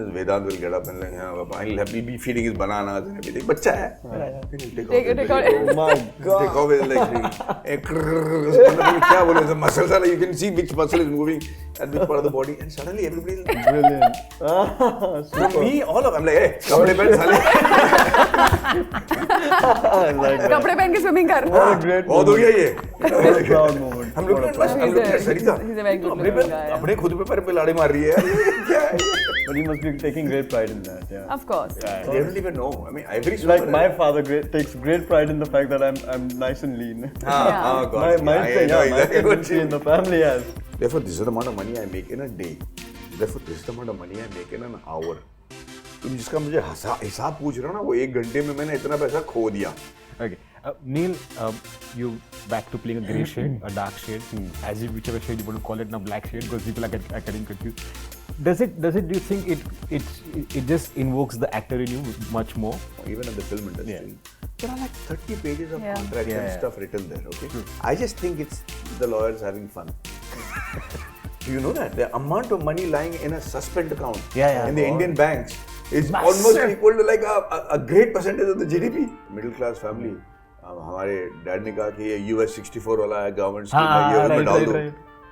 this Vedant will get up and like, I'll be feeding his bananas and everything. Bachcha hai. Take out. Oh my God. Take off his like, kya bole, the muscles are like, you can see which muscle is moving at which part of the body, and suddenly everybody is like, Brilliant. from me, all of them, I'm like, hey, kapde pehn sale. कपड़े पहन के swimming कर What a great बहुत हो गया ये. What a proud moment. हम लोग सरिता he's a very good अपने looking guy. अपने खुद पे पैर पे लाड़े मार रही है. क्या है? But he must be taking great pride in that, yeah. Of course. They don't even know. I mean, every Like my father takes great pride in the fact that I'm nice and lean. Oh God. My I thing, know my exactly what tendency you in the family has. Therefore, this is the amount of money I make in a day. Therefore, this is the amount of money I make in an hour. तुम जिसका मुझे हिसाब पूछ रहे हो ना, वो 1 घंटे में मैंने इतना पैसा खो दिया. Okay. Neil, you back to playing a grey shade, a dark shade, as if whichever shade you want to call it now, black shade, because people are getting confused. Does it? Do you think it just invokes the actor in you much more? Even in the film industry, there are like 30 pages of contracts and stuff written there. Okay, I just think it's the lawyers having fun. Do you know that the amount of money lying in a suspend account in the Indian banks is almost equal to like a great percentage of the GDP. Middle class family. हमारे dad ने कहा कि ये US 64 वाला है government scheme है, ये उसमें डाल दो.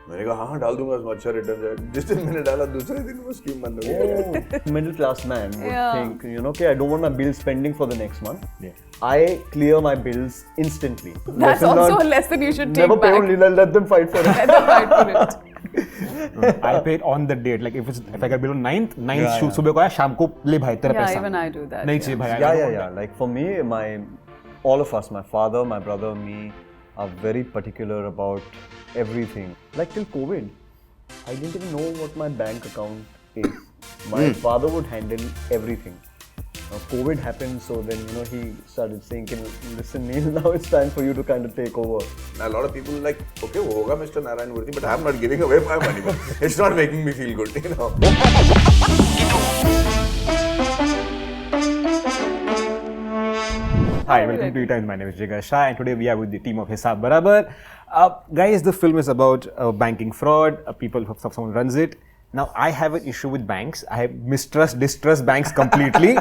मैंने कहा हाँ डाल दूंगा, उसमें अच्छा रिटर्न है. जिस दिन मैंने डाला दूसरे दिन वो स्कीम बंद हो गई. Middle class man would think, you know, okay, I don't want my bills pending for the next month. I clear my bills instantly. That's also a lesson you should take never back. pay only, let them fight for it. Let them fight for it. I pay it on the date. Like if I get bill on 9th सुबह को आया, शाम को ले भाई तेरा पैसा. Yeah, even I do that. नहीं चाहिए भाई. Yeah. Like for me, all of us, my father, my brother, me, are very particular about everything. Like till COVID, I didn't even know what my bank account is. My father would handle everything. Now COVID happened, so then he started saying, listen Neil, now it's time for you to kind of take over. A lot of people are like, okay, वो होगा Mr. Narayan Murthy, but I'm not giving away my money. It's not making me feel good, you know. Hi, welcome to ETimes. My name is Jigar Shah, and today we are with the team of Hisaab Barabar. Guys, the film is about banking fraud. Someone runs it. Now, I have an issue with banks. I distrust banks completely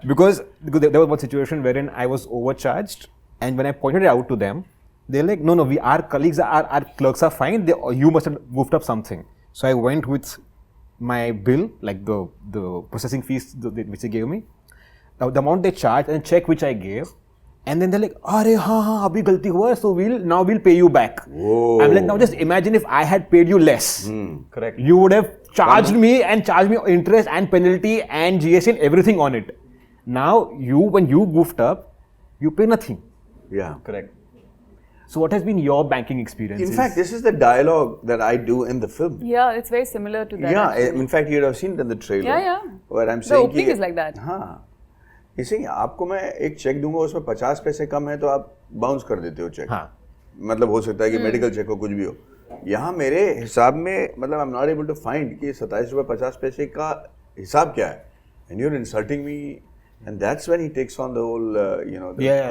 because there was one situation wherein I was overcharged, and when I pointed it out to them, they're like, no, our colleagues, our clerks are fine. You must have goofed up something. So I went with my bill, like the processing fees which they gave me, the amount they charged, and check which I gave. And then they're like, "Arey, हाँ, abhi galti hua hai, so we'll pay you back." Whoa. I'm like, now just imagine if I had paid you less. Correct. You would have charged me interest and penalty and GST and everything on it. Now when you goofed up, you pay nothing. Yeah. Correct. So what has been your banking experience? In fact, this is the dialogue that I do in the film. Yeah, it's very similar to that. Yeah, actually. in fact, you'd have seen it in the trailer. Yeah. Where I'm The saying opening is like that. हाँ. इसे आपको मैं एक check दूंगा, उसमें 50 पैसे कम है तो आप बाउंस कर देते हो चेक. हाँ. मतलब हो सकता है कि मेडिकल चेक हो, कुछ भी हो. यहाँ मेरे हिसाब में मतलब I am not able to find कि 27 रुपये 50 पैसे का हिसाब क्या है. And you are insulting me, and that's when he takes on the whole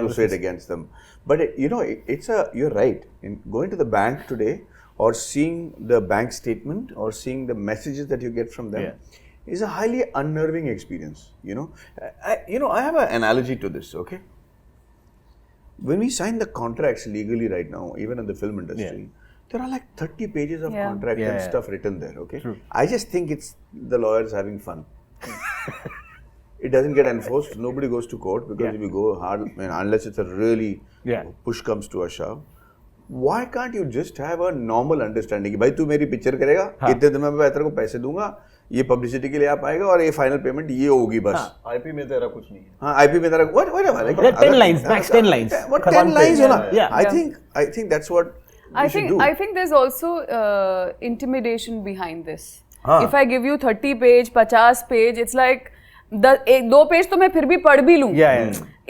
crusade against them. But you're right. In going to the bank today or seeing the bank statement or seeing the messages that you get from them is a highly unnerving experience. I have an analogy to this. Okay, when we sign the contracts legally right now, even in the film industry, there are like 30 pages of contract and stuff written there. Okay, True. I just think it's the lawyers having fun. It doesn't get enforced. Nobody goes to court because if you go hard, unless it's a really push comes to a shove. Why can't you just have a normal understanding? कि भाई तू मेरी picture करेगा, इतने दिन में मैं तेरे को पैसे दूंगा, ये पब्लिसिटी के लिए आप आएगा और ये फाइनल पेमेंट ये होगी बस. IP में तेरा कुछ नहीं है. हाँ, IP में तेरा whatever. Like 10 lines, max 10 lines. What 10 lines हो ना? I think that's what we should do. I think there's also intimidation behind this. If I give you 30 page, 50 page, it's like 2 page तो मैं फिर भी पढ़ भी लूँ.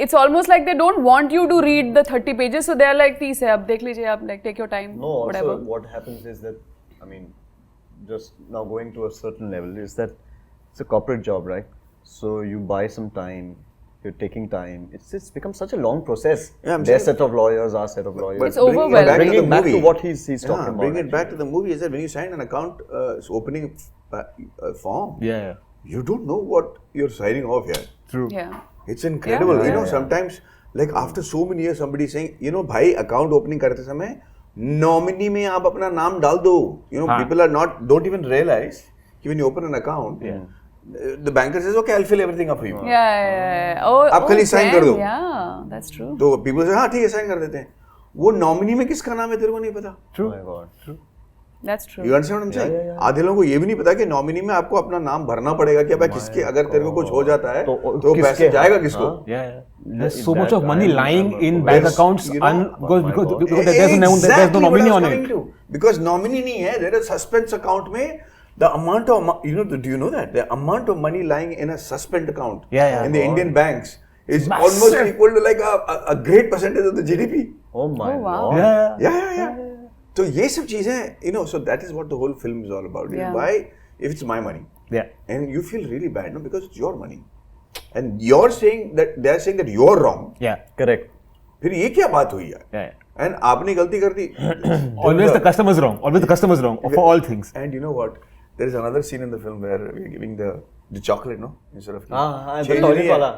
It's almost like they don't want you to read the 30 pages, so they're like, "ठीक है, अब देख लीजिए, आप like take your time." No, whatever. also what happens is that, I mean, just now going to a certain level is that it's a corporate job, right? So you buy some time, you're taking time. It's become such a long process. Their set of lawyers, our set of lawyers. It's overwhelming. Bringing back to what he's talking about. Bring it back to the movie is that when you sign an account opening form, you don't know what you're signing off here. True. Yeah. It's incredible. Yeah. You know, sometimes, like after so many years, somebody saying, you know, भाई account opening करते समय nominee में आप अपना नाम डाल दो. You know, people are don't even realize कि when you open an account, the banker says, okay, I'll fill everything up for you. Yeah. Oh, आप खाली sign कर दो. Yeah, that's true. तो people say, हाँ ठीक है, sign कर देते हैं. वो nominee में किसका नाम है तेरे को नहीं पता. True. Oh my God. True. That's true. You understand what I'm saying? आधे लोगों को ये भी नहीं पता कि नॉमिनी में आपको अपना नाम भरना पड़ेगा कि भाई किसके अगर तेरे को कुछ हो जाता है तो पैसे जाएगा किसको? Yeah. There's so much of money lying in bank accounts because there's no nominee on it. Because nominee नहीं है, there is suspense account में the amount of do you know that the amount of money lying in a suspend account in the Indian banks is almost equal to like a great percentage of the GDP. Oh my wow. God. Yeah. तो ये सब चीजें, you know, so that is what the whole film is all about. Yeah. Why, if it's my money, and you feel really bad, no, because it's your money, and you're saying that they're saying that you're wrong. Yeah, correct. फिर ये क्या बात हुई यार? Yeah. And आपने गलती कर दी. Always the customer's wrong. Always the customer's wrong for all things. And you know what? There is another scene in the film where we're giving the chocolate, no, instead of the toilet वाला.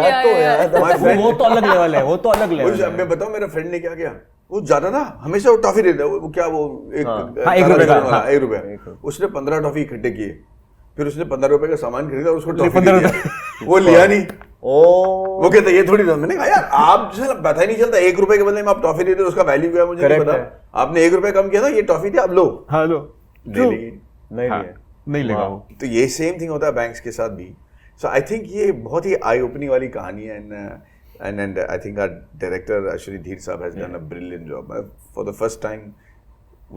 That तो यार, वो तो अलग level है, वो तो अलग लेवल है. मैं बताऊं मेरा फ्रेंड ने क्या किया? वो जाता था हमेशा वो टॉफी देता वो क्या वो एक रुपया उसने 15 टॉफी इकट्ठे किए फिर उसने 15 रुपए का सामान खरीदा और उसको टॉफी दिया वो लिया नहीं वो कहता ये थोड़ी था मैंने कहा यार आप जैसे पता ही नहीं चलता 1 रुपए के बदले में आप टॉफी देते उसका वैल्यू क्या मुझे नहीं पता आपने 1 रुपया कम किया था ये टॉफी थी आप लो नहीं लेगा तो ये सेम थिंग होता है बैंक्स के साथ भी सो आई थिंक ये बहुत ही आई ओपनिंग वाली कहानी है And I think our director Ashwini Dheer Saab has done a brilliant job. For the first time,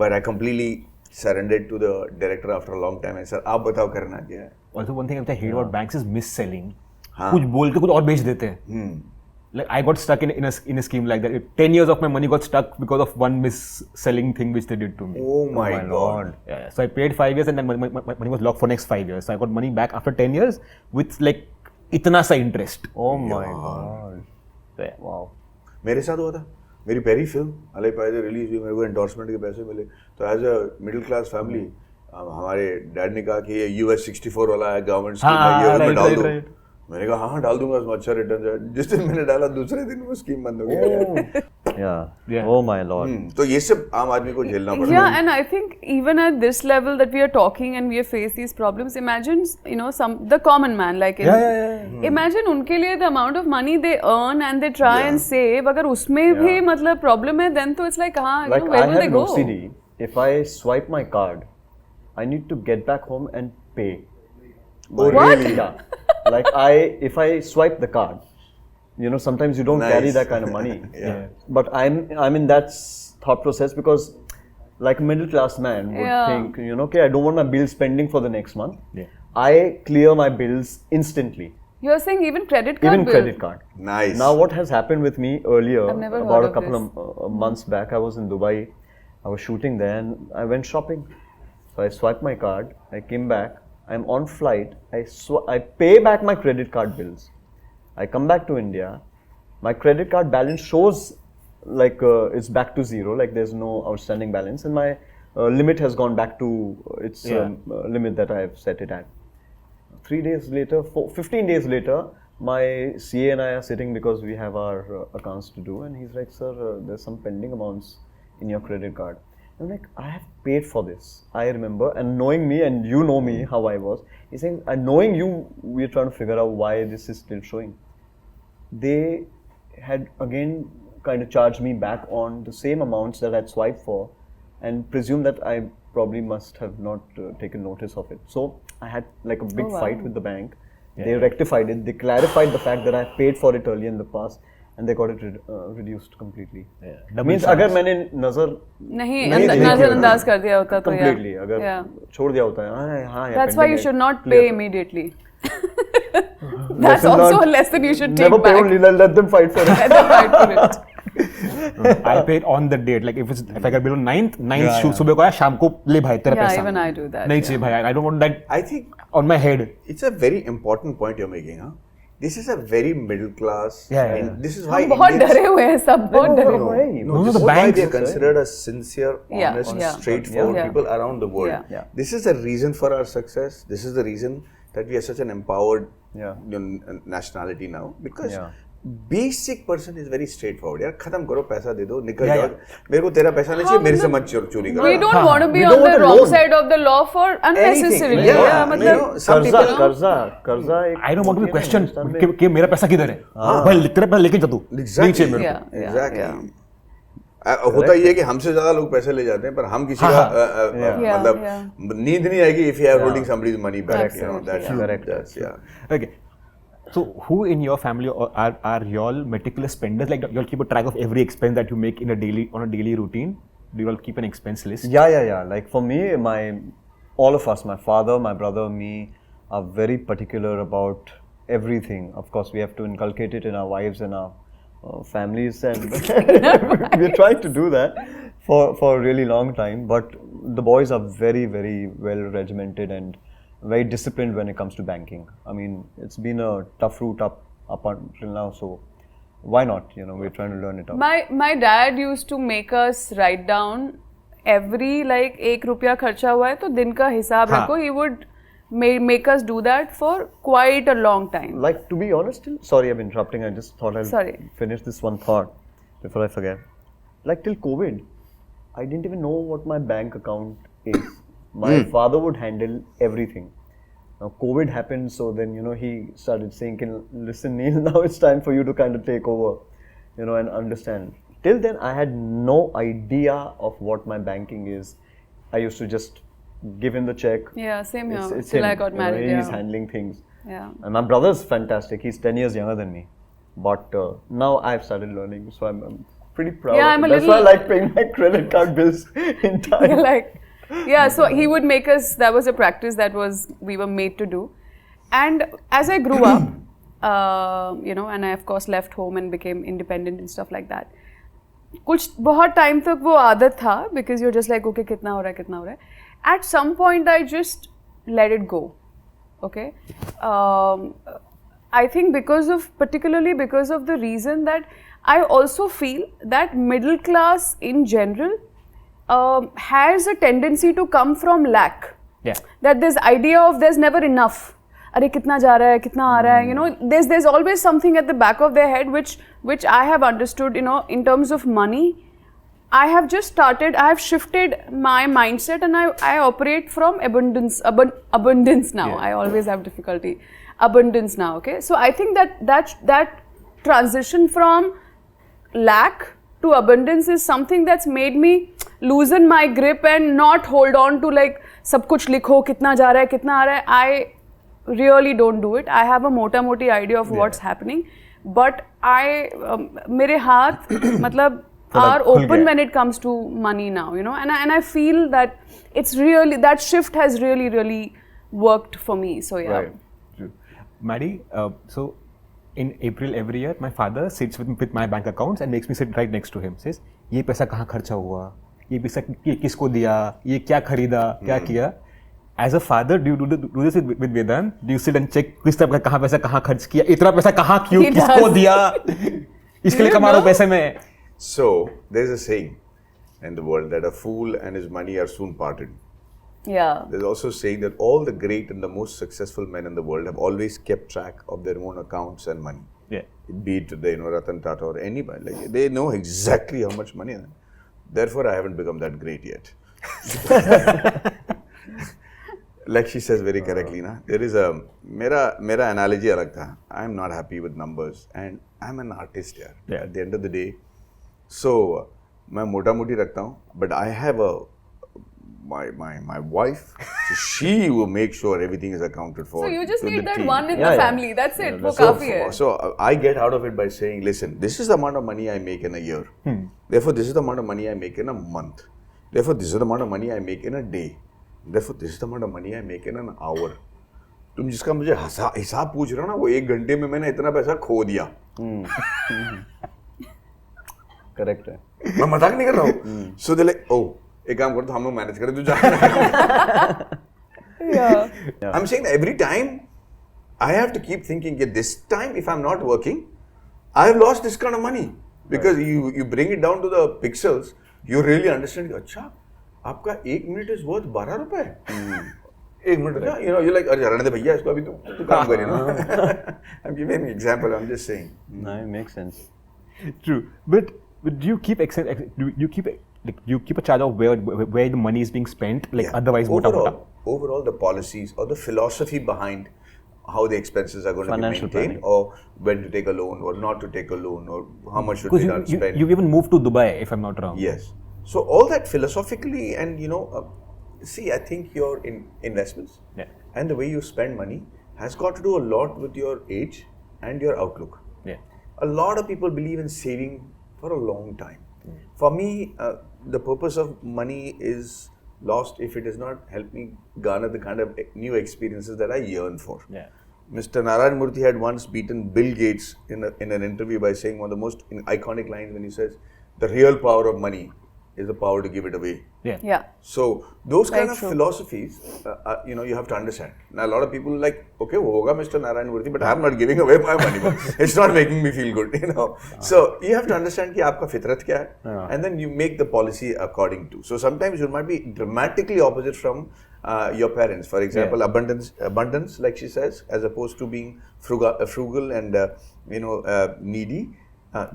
where I completely surrendered to the director after a long time. I said, आप बताओ करना क्या है? Also one thing I hate about banks is mis-selling. कुछ बोल के कुछ और बेच देते हैं. Like I got stuck in a scheme like that. 10 years of my money got stuck because of one mis-selling thing which they did to me. Oh my God. Yeah. So I paid 5 years and then my money was locked for next 5 years. So I got money back after 10 years with like इतना सा interest. Oh my God. Wow. मेरे साथ हुआ था मेरी पहली film अलग पैसे रिलीज हुई मेरे को एंडोर्समेंट के पैसे मिले तो as a middle class family हमारे डैड ने कहा कि ये US 64 वाला है गवर्नमेंट स्कीम में डाल दो मैंने कहा हाँ डाल दूंगा उसमें अच्छा रिटर्न है जिस दिन मैंने डाला दूसरे दिन वो स्कीम बंद हो गया Oh my Lord. तो ये सब आम आदमी को झेलना पड़ता है. Yeah, and I think even at this level that we are talking and we have faced these problems, imagine, you know, the common man like imagine उनके लिए the amount of money they earn and they try and save, अगर उसमें भी मतलब problem है, then तो it's like हाँ, you know, where will they go? Like I have an OCD. If I swipe my card, I need to get back home and pay. Oh really? Yeah. Like if I swipe the card. You know, sometimes you don't carry that kind of money. But I'm in that thought process because, like a middle class man would think, you know, okay, I don't want my bills pending for the next month. I clear my bills instantly. You're saying even credit card? Even credit card. Nice. Now, what has happened with me earlier, about a couple of months back, I was in Dubai. I was shooting there and I went shopping. So I swiped my card. I came back. I'm on flight. I pay back my credit card bills. I come back to India, my credit card balance shows like it's back to zero, like there's no outstanding balance, and my limit has gone back to its limit that I have set it at. 3 days later, 15 days later, my CA and I are sitting because we have our accounts to do, and he's like, sir, there's some pending amounts in your credit card. I'm like, I have paid for this. I remember, and knowing me, and you know me, how I was, he's saying, knowing you, we're trying to figure out why this is still showing. They had again kind of charged me back on the same amounts that I'd swiped for and presumed that I probably must have not taken notice of it. So I had like a big fight with the bank. They rectified it. They clarified the fact that I paid for it earlier in the past and they got it reduced completely. Means अगर मैंने नजर नहीं नजरअंदाज कर दिया होता तो completely अगर छोड़ दिया होता है हाँ That's why you should not pay immediately. That's also a lesson you should take never back. Never pay only, let them fight for it. Let them fight for it. I paid on the date. Like if I get bill on 9th सुबह को आया शाम को ले भाई तेरा पैसा. Yeah, even I do that. नहीं चाहिए भाई. I don't want that. I think on my head. It's a very important point you're making, huh? This is a very middle class. And this is why बहुत डरे हुए हैं सब बहुत डरे हुए हैं. No, this is why they are considered as sincere, honest, straightforward people around the world. This is the reason for our success. This is the reason that we are such an empowered Yeah. nationality now because Yeah. basic person is very straightforward. यार खत्म करो पैसा दे दो निकल Yeah, जाओ मेरे को तेरा पैसा नहीं चाहिए मेरे से मत चोरी करो. We don't want to be We on don't the want a wrong loan. side of the law for unnecessarily. Yeah, Yeah, you मतलब know, some people कर्जा एक I don't want to be होती है ना questioned हिंदुस्तान में। कि मेरा पैसा किधर है भाई तेरा पैसा लेके जा तू नहीं चाहिए मेरे Yeah, को yeah, Exactly. yeah. होता ये है कि हमसे ज्यादा लोग पैसे ले जाते हैं पर हम किसी का मतलब नींद नहीं आएगी if you are holding somebody's money back. You know, that's Correct. That's, yeah. Okay. So, who in your family are y'all meticulous spenders? Like, y'all keep a track of every expense that you make in on a daily routine? Do you all keep an expense list? Yeah. Like for me, all of us, my father, my brother, me, are very particular about everything. Of course, we have to inculcate it in our wives and our families, and we're trying to do that for a really long time. But the boys are very, very well regimented and very disciplined when it comes to banking. I mean, it's been a tough route up until now, so why not? You know, we're trying to learn it out. My dad used to make us write down every like ₹1 खर्चा हुआ है तो दिन का हिसाब रखो. He would make us do that for quite a long time. Like, to be honest, sorry I'm interrupting, I just thought I'll finish this one thought before I forget. Like till COVID, I didn't even know what my bank account is. My father would handle everything. Now COVID happened, so then he started saying, listen Neil, now it's time for you to kind of take over, and understand. Till then I had no idea of what my banking is. I used to just give him the check. Yeah, same here. It's Till him. I got married. He's handling things. Yeah. And my brother's fantastic. He's 10 years younger than me. But now I've started learning, so I'm pretty proud. Yeah, of I'm it. a That's why I like paying my credit card bills in time. So he would make us, that was a practice that we were made to do. And as I grew up, and I of course left home and became independent and stuff like that. कुछ बहुत time तक वो आदत था because you're just like, okay, कितना हो रहा है. At some point I just let it go. Okay. I think particularly because of the reason that I also feel that middle class in general has a tendency to come from lack. Yeah. That this idea of there's never enough. अरे कितना जा रहा है, कितना आ रहा है, there's always something at the back of their head which I have understood, in terms of money. I have shifted my mindset and I operate from abundance now. Yeah. I always have difficulty. Abundance now, okay? So I think that transition from lack to abundance is something that's made me loosen my grip and not hold on to like सब कुछ लिखो कितना जा रहा है कितना आ रहा है. I really don't do it. I have a moti idea of what's happening, but मेरे हाथ मतलब are open when it comes to money now, and I feel that it's really, that shift has really worked for me. So yeah. Right. Maddie, so in April every year, my father sits with my bank accounts and makes me sit right next to him. Says, ये पैसा कहाँ खर्चा हुआ, ये पैसा किसको दिया, ये क्या खरीदा, क्या किया. As a father, do you do this with Vedant? Do you sit and check किस तरह का कहाँ पैसा कहाँ खर्च किया, इतना पैसा कहाँ क्यों किसको दिया, इसके लिए कमा रहा हूँ पैसे में. So there's a saying in the world that a fool and his money are soon parted. Yeah. There's also a saying that all the great and the most successful men in the world have always kept track of their own accounts and money. Yeah. Be it Ratan Tata or anybody, like they know exactly how much money. Therefore, I haven't become that great yet. Like she says very correctly, there is a mera analogy alag tha. I'm not happy with numbers, and I'm an artist here. Yeah. At the end of the day, so मैं मोटा मोटी रखता हूँ, but I have my wife, so she will make sure everything is accounted for. So you just need that team. one in the family. That's it. वो काफी है. So I get out of it by saying, listen, this is the amount of money I make in a year. Therefore, this is the amount of money I make in a month. Therefore, this is the amount of money I make in a day. Therefore, this is the amount of money I make in an hour. तुम जिसका मुझे हिसाब पूछ रहे हो ना, वो 1 घंटे में मैंने इतना पैसा खो दिया. करेक्ट है. मैं मजाक नहीं कर रहा हूँ. So they like, oh, एक काम करते हम लोग मैनेज करें, तू जा. Yeah. I'm saying that every time I have to keep thinking that this time if I'm not working, I have lost this kind of money. Because you bring it down to the pixels, you really understand, अच्छा, आपका 1 minute is worth 12 रुपए. एक minute ना, you know, you're like, अरे रहने दे भैया इसको, अभी तू काम करे ना. I'm giving an example. I'm just saying. No, it makes sense. True, but do you keep you keep a charge of where the money is being spent, like otherwise overall the policies or the philosophy behind how the expenses are going Financial to be maintained, or when to take a loan or not to take a loan, or how much should be done spent. You even moved to Dubai, if I'm not wrong. Yes. So all that philosophically, and you know, see, I think your investments and the way you spend money has got to do a lot with your age and your outlook. Yeah. A lot of people believe in saving for a long time. For me, the purpose of money is lost if it does not help me garner the kind of new experiences that I yearn for. Yeah. Mr. Narayan Murthy had once beaten Bill Gates in an interview by saying one of the most iconic lines when he says, "The real power of money is the power to give it away." Yeah. So those kind Very of true. philosophies, you know, you have to understand. Now a lot of people are like, okay, wo hoga Mr. Narayan Murthy, but I'm not giving away my money. It's not making me feel good, you know. So you have to understand कि आपका फितरत क्या है, and then you make the policy according to. So sometimes you might be dramatically opposite from your parents. For example, abundance, like she says, as opposed to being frugal and needy.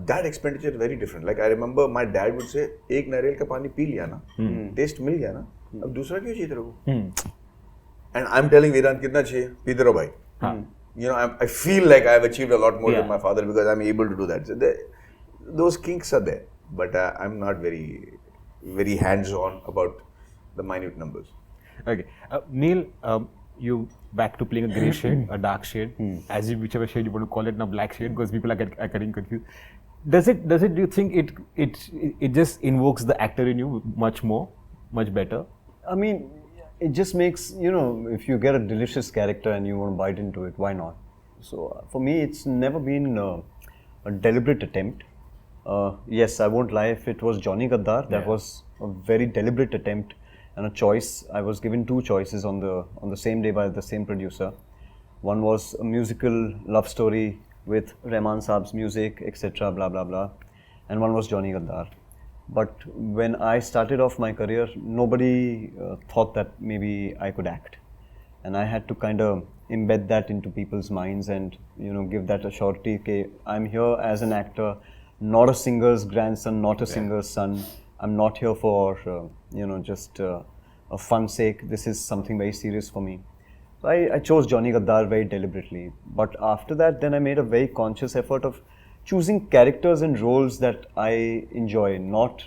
That expenditure is very different. Like I remember my dad would say, एक नारियल का पानी P लिया ना, test मिल गया ना, अब दूसरा क्यों चाहिए तेरे को? And I'm telling Vedant कितना चाहिए? पीते रहो भाई. You know, I feel like I've achieved a lot more than my father because I'm able to do that. So those kinks are there, but I'm not very hands-on about the minute numbers. Okay, Neil, you back to playing a grey shade, a dark shade, as you, whichever shade you want to call it, now black shade, because people are getting confused. Does it? Do you think it just invokes the actor in you much better? I mean, it just makes, you know, if you get a delicious character and you want to bite into it, why not? So for me, it's never been a deliberate attempt. Yes, I won't lie, if it was Johnny Gaddar, that was a very deliberate attempt and a choice. I was given two choices on the same day by the same producer. One was a musical love story with Rahman Saab's music, etc., blah blah blah, and one was Johnny Gaddar. But when I started off my career, nobody thought that maybe I could act, and I had to kind of embed that into people's minds and, you know, give that a surety. Okay, I'm here as an actor, not a singer's grandson, not a singer's son. I'm not here for just a fun sake. This is something very serious for me. So I chose Johnny Gaddar very deliberately. But after that, then I made a very conscious effort of choosing characters and roles that I enjoy, not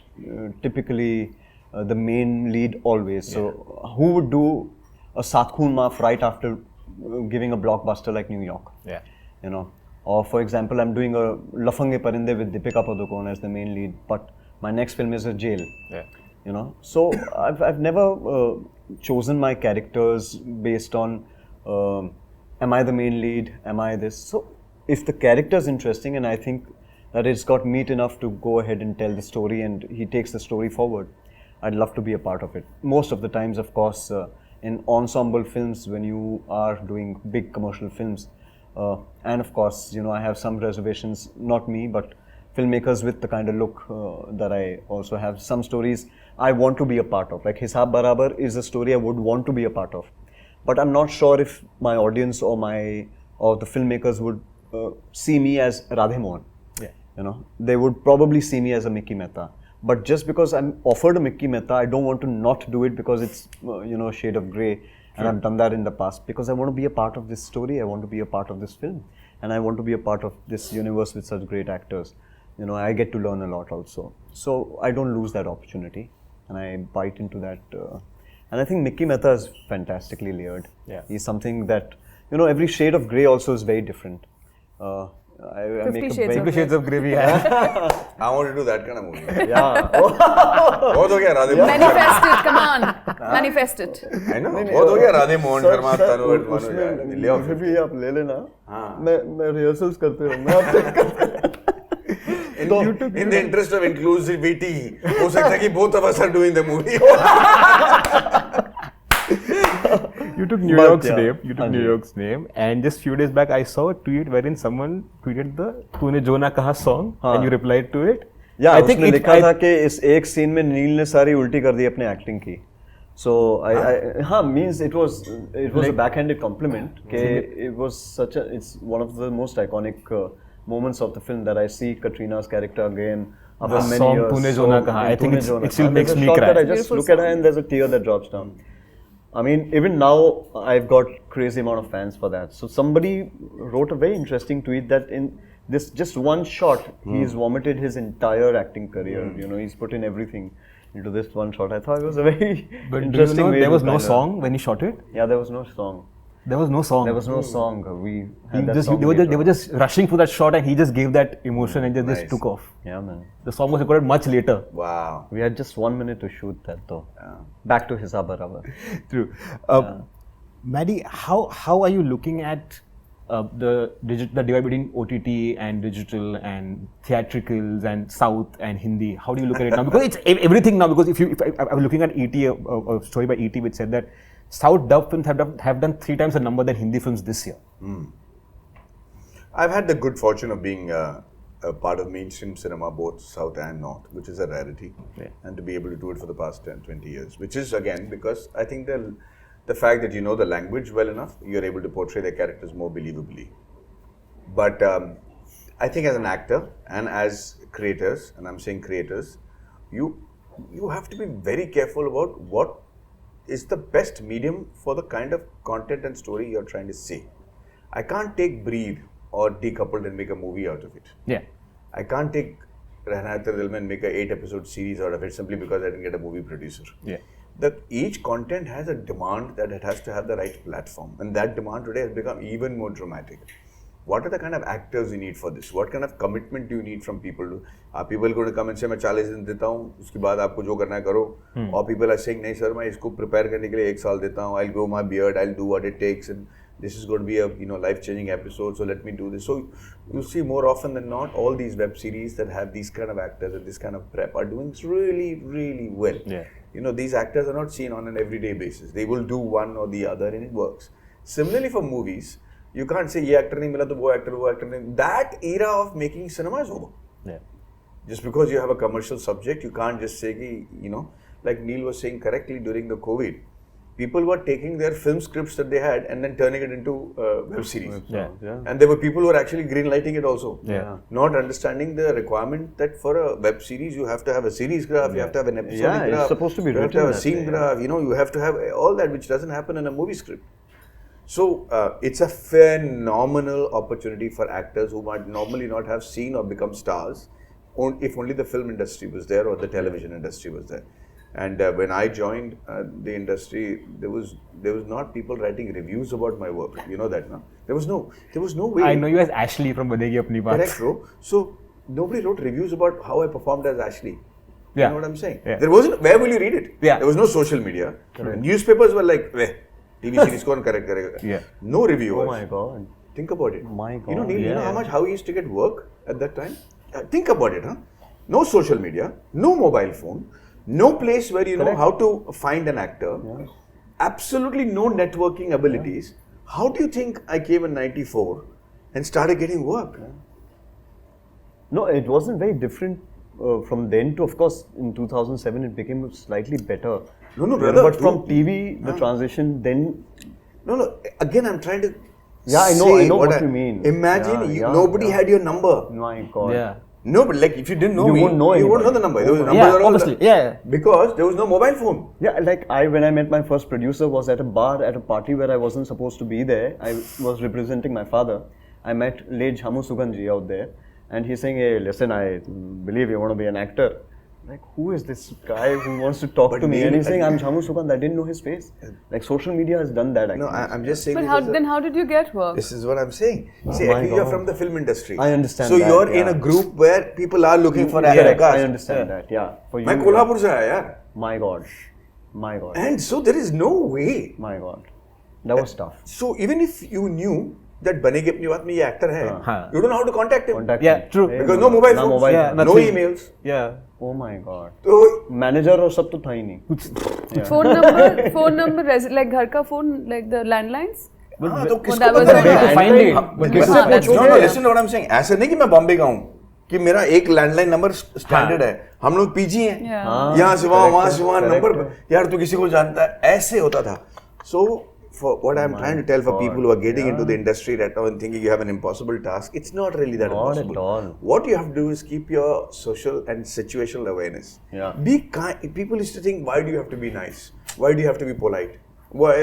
typically the main lead always. So who would do a Satkhoon Maaf right after giving a blockbuster like New York? Yeah. You know, or for example, I'm doing a Lafange Parinde with Deepika Padukone as the main lead, but my next film is a jail. Yeah. You know, so I've never chosen my characters based on am I the main lead, am I this? So if the character is interesting and I think that it's got meat enough to go ahead and tell the story and he takes the story forward, I'd love to be a part of it. Most of the times, of course, in ensemble films, when you are doing big commercial films, and of course, you know, I have some reservations, not me, but filmmakers with the kind of look that I also have. Some stories I want to be a part of, like Hisaab Barabar is a story I would want to be a part of. But I'm not sure if my audience or the filmmakers would see me as Radhe Mohan. Yeah. You know, they would probably see me as a Mickey Mehta. But just because I'm offered a Mickey Mehta, I don't want to not do it because it's a shade of grey. And I've done that in the past because I want to be a part of this story. I want to be a part of this film, and I want to be a part of this universe with such great actors. You know, I get to learn a lot also. So I don't lose that opportunity, and I bite into that. And I think Mickey Mehta is fantastically layered. Yeah. He's something that, you know, every shade of grey also is very different. I 50 make a Shades very of 50 Shades of Grey. Yeah. I want to do that kind of movie. yeah. बहुत हो गया Radhe Mohan Manifest it, come on. Manifest it. I know, बहुत हो गया राधे मोहन शर्मा तनु ले आओ फिर भी आप ले लेना. हाँ. मैं rehearsals करते रहूँगा. In the interest of inclusivity, हो सकता है कि both of us are doing the movie. You took New York's name. You took New York's name, and just few days back I saw a tweet wherein someone tweeted the "तूने जो ना कहा" song, and you replied to it. Yeah, उसने लिखा था कि इस एक सीन में नील ने सारी उल्टी कर दी अपने एक्टिंग की. So means it was a backhanded compliment. It was it's one of the most iconic moments of the film that I see Katrina's character again after many song years. Tune Jona Kaha, I think it still makes me cry. That I just look at her and there's a tear that drops down. I mean, even now I've got crazy amount of fans for that. So somebody wrote a very interesting tweet that in this just one shot he's vomited his entire acting career. You know, he's put in everything into this one shot. I thought it was a very interesting way. There was no song when he shot it? Yeah, there was no song. There was no song. There was no song. We had that just, song they were just rushing for that shot and he just gave that emotion and just took off. Yeah, man. The song was recorded much later. Wow. We had just 1 minute to shoot that though. Back to Hisaab Barabar. True. Maddie, how are you looking at the divide between OTT and digital and theatricals and South and Hindi? How do you look at it now? Because it's everything now. Because if I was looking at ET, a story by ET which said that South dub films have done 3 times the number than Hindi films this year. I've had the good fortune of being a part of mainstream cinema, both South and North, which is a rarity. Yeah. And to be able to do it for the past 10, 20 years, which is again because I think the fact that you know the language well enough, you're able to portray the characters more believably. But I think as an actor and as creators, and I'm saying creators, you have to be very careful about what is the best medium for the kind of content and story you're trying to say. I can't take Breathe or Decoupled and make a movie out of it. Yeah. I can't take Rehna Hai Dil Mein and make a 8-episode series out of it simply because I didn't get a movie producer. Yeah. That each content has a demand that it has to have the right platform, and that demand today has become even more dramatic. What are the kind of actors you need for this? What kind of commitment do you need from people? Are people going to come and say, मैं 40 दिन देता हूँ, उसके बाद आपको जो करना है करो? Or people are saying, नहीं सर, मैं इसको prepare करने के लिए 1 साल देता हूँ. I'll grow my beard, I'll do what it takes, and this is going to be a life-changing episode. So let me do this. So you see more often than not, all these web series that have these kind of actors and this kind of prep are doing really, really well. Yeah. These actors are not seen on an everyday basis. They will do one or the other and it works. Similarly for movies, you can't say, ye actor nahi mila to wo actor nahi. That era of making cinema is over. Yeah. Just because you have a commercial subject, you can't just say, like Neil was saying correctly during the COVID, people were taking their film scripts that they had and then turning it into web series. Yeah. And there were people who were actually greenlighting it also. Yeah. Not understanding the requirement that for a web series, you have to have a series graph, you have to have an episode graph. It's supposed to be you have to have a that scene way, graph, you have to have all that, which doesn't happen in a movie script. So, it's a phenomenal opportunity for actors who might normally not have seen or become stars if only the film industry was there or the television industry was there. And when I joined the industry, there was not people writing reviews about my work. You know that, no? There was no way. I know you as Ashley from Badegi Apni Baat. Correct, bro. So nobody wrote reviews about how I performed as Ashley. Yeah. You know what I'm saying? Yeah. There wasn't. Where will you read it? Yeah. There was no social media. Newspapers were like, TV series kaun correct karega? Yeah. No reviewers. Oh my God. Think about it. My God. Neil, you know Yeah. how he used to get work at that time? Think about it, huh? No social media, no mobile phone, no place where you know how to find an actor, absolutely no networking abilities. How do you think I came in '94 and started getting work? No, it wasn't very different from then to, of course, in 2007 it became slightly better. No, brother. But from TV, the transition then... No. Again, I'm trying to Yeah, I know what you mean. Imagine nobody had your number. My God. Yeah. No, but like if you didn't know You me, won't know you won't know anybody. the number. There was a number Yeah, around obviously. Yeah. Because there was no mobile phone. Yeah, like when I met my first producer was at a bar at a party where I wasn't supposed to be there. I was representing my father. I met late Jhamu Sugandji out there and he's saying, hey, listen, I believe you want to be an actor. Like, who is this guy who wants to talk to me? And he's saying, I'm Jhamu Sugand. I didn't know his face. Like, social media has done that actually. No, I'm just saying. But how did you get work? This is what I'm saying. See, my you're God. from the film industry. I understand So that, you're in yeah. a group where people are looking for Yeah, actors. I understand that, yeah. For you, मैं कोल्हापुर से आया यार. My God. My God. And so there is no way. My God. That was tough. So even if you knew that बनेगी अपनी बात में ये actor है, हाँ. you don't know how to contact him. Contact Yeah, me. true. Hey, Because no mobile phones, mobile Yeah, phone. no nothing. emails. Yeah. Oh my God. तो Manager और सब तो था ही नहीं. phone number, like घर का phone, like the landlines? हाँ, तो Oh, किसको that was पता the है? way to find it. हाँ, But किससे No, listen to what I'm saying. ऐसा नहीं कि मैं बॉम्बे का हूँ. कि मेरा एक लैंडलाइन नंबर स्टैंडर्ड है, हम लोग पीजी हैं, यहाँ से वहाँ नंबर, यार तू किसी को जानता है, ऐसे होता था. So for what I'm trying to tell for people who are getting into the industry right now and thinking you have an impossible task, it's not really that impossible. Not at all. What you have to do is keep your social and situational awareness. Yeah. Be kind. People used to think, why do you have to be nice? Why do you have to be polite? Why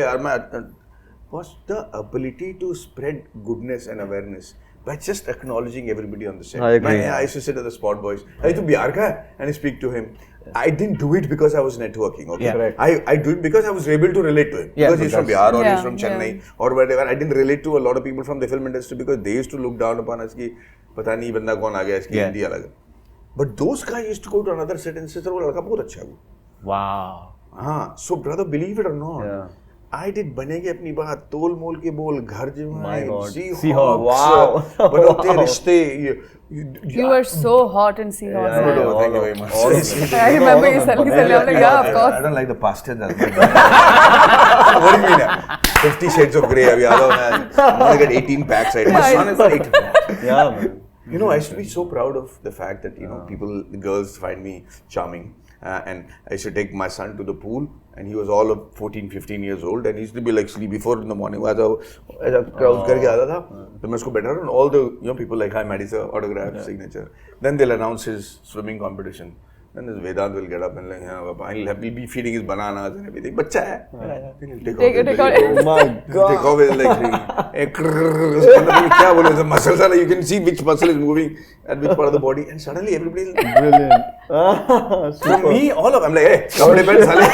what's the ability to spread goodness and awareness by just acknowledging everybody on the set? I agree. I used to sit at the spot boys. Hey, tu Bihar ka hai? And I speak to him. I didn't do it because I was networking. Okay, Yeah. I do it because I was able to relate to him. Yeah, Because he's from Bihar or Yeah, he's from Chennai or whatever. I didn't relate to a lot of people from the film industry because they used to look down upon us. कि पता नहीं बंदा कौन आ गया, इसकी हिंदी अलग है. But those guys used to go to another set and say, "वो लड़का बहुत अच्छा है वो." Wow. हाँ, so brother, believe it or not, Yeah. I did बनेगी अपनी बात, तोल मोल के बोल, घर My God. Seahawks, Wow. बनोते रिश्ते. You were so hot in Seahawks. Yeah, Oh, thank you very much. I remember you suddenly said, I'm like, yeah, of I course. don't like the pastors. What do you mean? 50 Shades of Grey. अभी आ जाओ मैं. I'm gonna get 18 packs right. My son is got 8 packs. Yeah, man. You know, I used to be so proud of the fact that, you know, people, the girls find me charming. And I used to take my son to the pool, and he was all of 14, 15 years old, and he used to be like sleep before in the morning. ऐसा crowd करके आता था, तो मैं उसको बैठा रहा, and all the people like, hi Maddie sir, autograph, signature. Then they'll announce his swimming competition. Then this Vedant will get up and like, yeah, he'll be feeding his bananas and everything. बच्चा है. Take out. Oh my God. Take off his like क्या बोले तो muscles are, you can see which muscle is moving at which part of the body, and suddenly everybody is like, Brilliant. from me, all of I'm like, hey, कपड़े पहन साले.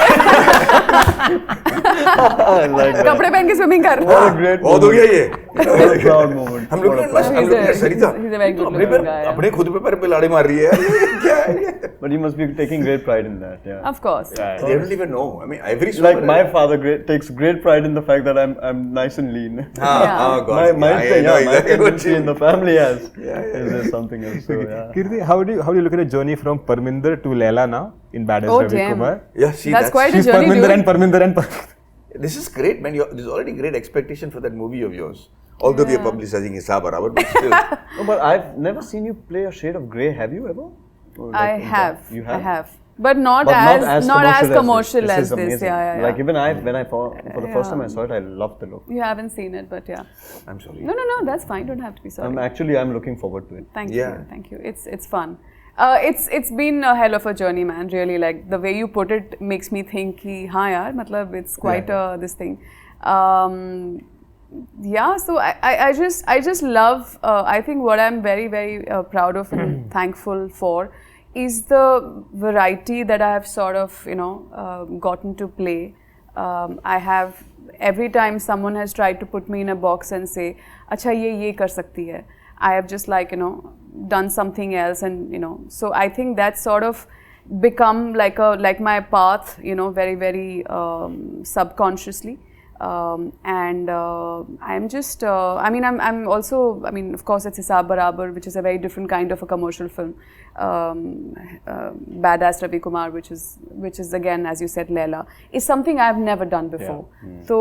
I like that. कपड़े पहन के swimming कर. What a great बहुत हो गया ये. What a proud moment. हम लोग ने सरिता He's a very good अपने looking guy. अपने खुद पे पैर पे लाड़े मार रही है. ये क्या है ये? But you must be taking great pride in that, yeah. Of course. They don't even know. I mean, every Like my father takes great pride in the fact that I'm nice and lean. Yeah. Oh God. My exactly what tendency you in the family has Yeah. is there something else. So, yeah. Kirti, how do you look at a journey from Parminder to Leela now in Bad as Oh, Ravi damn. Kumar? Yeah, see, That's quite a She's journey, Parminder dude. and Parminder and Parminder. This is great, man. There's already great expectation for that movie of yours. Although we are publicizing Hisaab Barabar, but still. No, but I've never seen you play a shade of grey. Have you ever? Or I like, have. You have? I have. But not But as commercial as This is this. amazing. Yeah. Like even when I for the first time I saw it, I loved the look. You haven't seen it, but yeah. I'm sorry. No, that's fine. Don't have to be sorry. I'm looking forward to it. Thank Yeah. you. Thank you. It's fun. It's been a hell of a journey, man. Really, like the way you put it makes me think कि हाँ यार, मतलब it's quite this thing. Yeah, so I just love. I think what I'm very very proud of and thankful for is the variety that I have sort of gotten to play. I have every time someone has tried to put me in a box and say, "अच्छा ये कर सकती है," I have just like done something else, and so I think that's sort of become like my path, very very subconsciously. And I'm just, I'm also, of course it's Hisaab Barabar, which is a very different kind of a commercial film. Badass Ravi Kumar, which is again, as you said, Leela, is something I've never done before. Yeah. So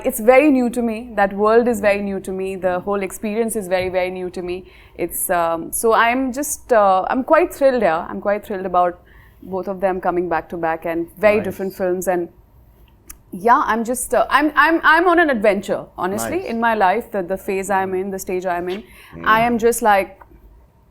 it's very new to me. That world is very new to me. The whole experience is very, very new to me. It's so I'm just, I'm quite thrilled here. I'm quite thrilled about both of them coming back to back and very different films. And yeah, I'm just I'm on an adventure, honestly, in my life. The phase I'm in, the stage I'm in, I am just like,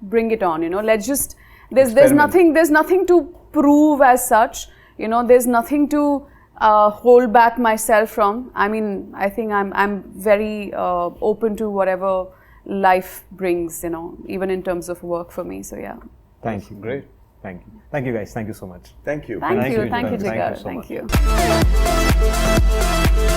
bring it on, let's just there's nothing to prove as such, there's nothing to hold back myself from. I think I'm very open to whatever life brings, even in terms of work for me. So yeah. Thank you. Great. Thank you guys. Thank you so much. Thank you. Thank you, Jigar. Thank you. Thank you.